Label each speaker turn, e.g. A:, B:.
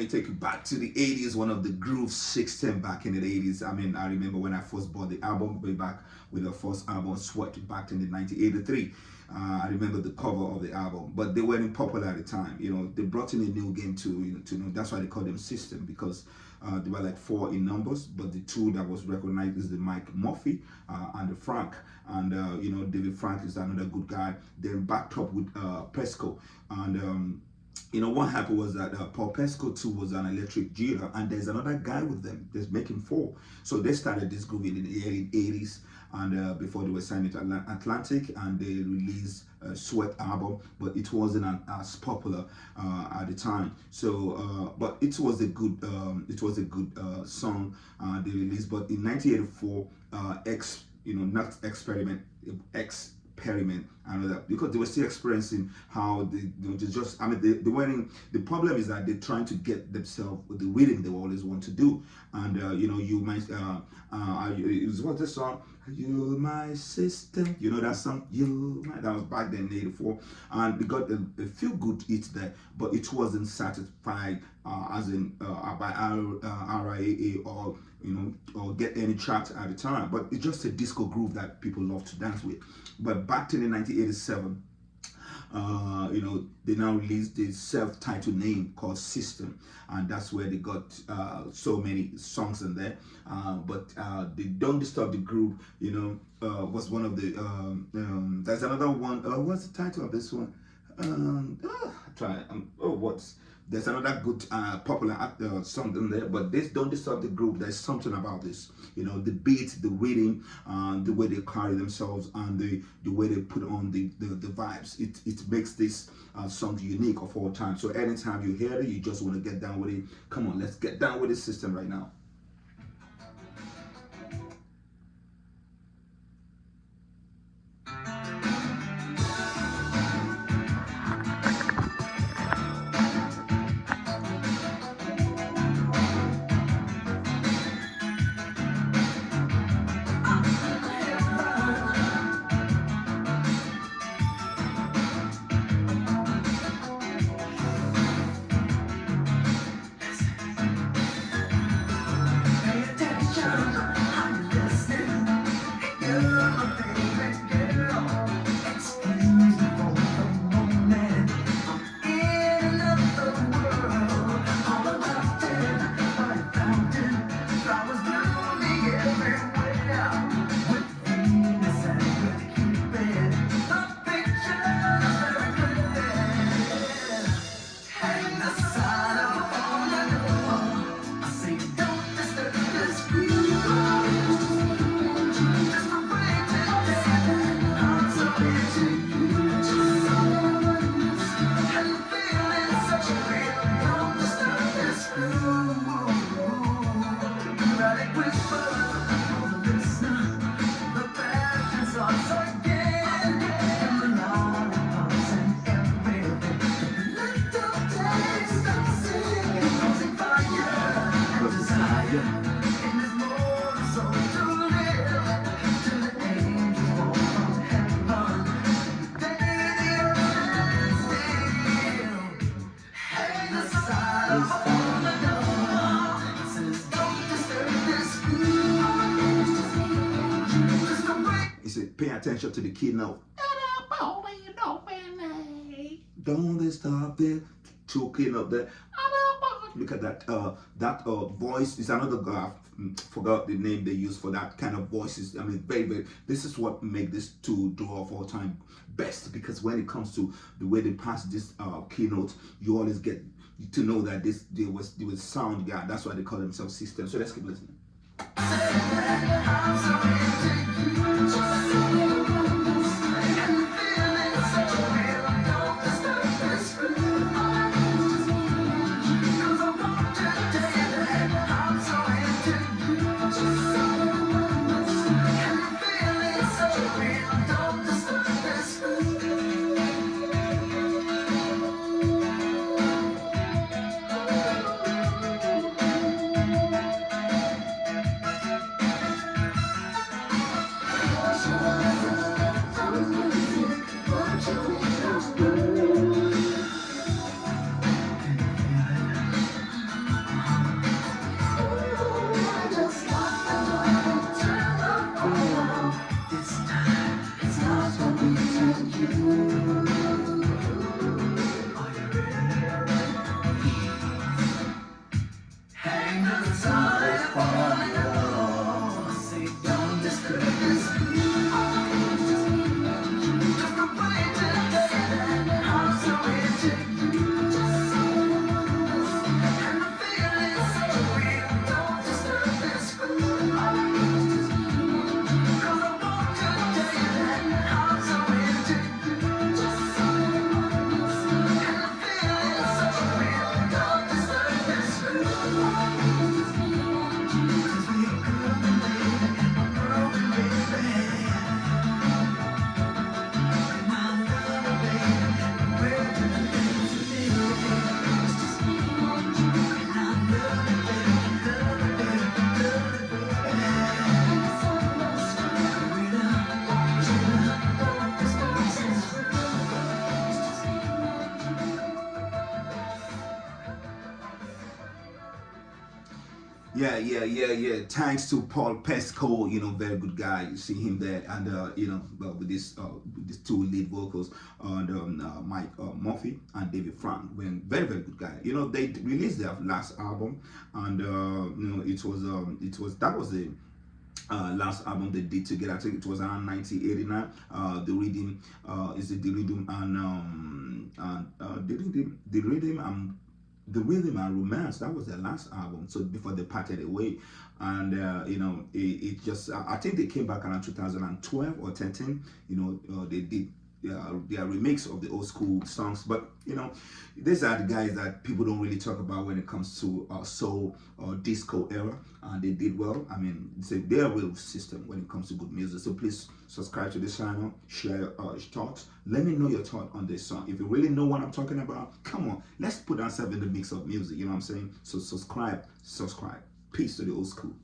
A: take you back to the 80s, one of the Groove System back in the 80s. I mean, I remember when I first bought the album way back with the first album, Sweat, back in the 1983. I remember the cover of the album, but they weren't popular at the time. You know, they brought in a new game to that's why they call them System, because they were like four in numbers, but the two that was recognized is the Mike Murphy and the Frank. And David Frank is another good guy. They're backed up with Pesco. And what happened was that Paul Pesco too was an electric jailer, and there's another guy with them that's making four. So they started this group in the early 80s, and before they were signed to Atlantic, and they released a Sweat album, but it wasn't as popular at the time. So, but it was a good song they released. But in 1984, not experiment, experiment and that, because they were still experiencing how they weren't. The problem is that they're trying to get themselves with the rhythm they always want to do, and you might it was what this song, "You My System," that song, that was back then in 84, and they got a few good hits there, but it wasn't satisfied as in by RIAA or get any chart at the time. But it's just a disco groove that people love to dance with. But back in 1987, they now released the self-titled name called System, and that's where they got so many songs in there. But they Don't Disturb the Groove, was one of the. There's another one. What's the title of this one? There's another good popular song in there, but this Don't Disturb the Groove, there's something about this, the beat, the rhythm, the way they carry themselves, and the way they put on the vibes. It makes this song unique of all time. So anytime you hear it, you just want to get down with it. Come on, let's get down with this System right now. Pay attention to the key note. Don't they stop there? Choking up there. Look at that. That voice is another guy. Forgot the name they use for that kind of voices. I mean, very. This is what make this two draw of all time best, because when it comes to the way they pass this keynote, you always get to know that there was sound guy. That's why they call themselves System. So let's keep listening. Yeah. Thanks to Paul Pesco, very good guy. You see him there, and with these two lead vocals, and Mike Murphy and David Frank, when very very good guy. They released their last album, and it was that was the last album they did together. I think it was around 1989. The Rhythm, is it the Rhythm the Rhythm and Romance. That was their last album. So before they parted away, and it just I think they came back around 2012 or 13. They did their remix of the old school songs, but these are the guys that people don't really talk about when it comes to soul or disco era, and they did well. I mean, they're a real system when it comes to good music. So please subscribe to this channel, share your thoughts. Let me know your thought on this song. If you really know what I'm talking about, come on, let's put ourselves in the mix of music. You know what I'm saying? So subscribe. Peace to the old school.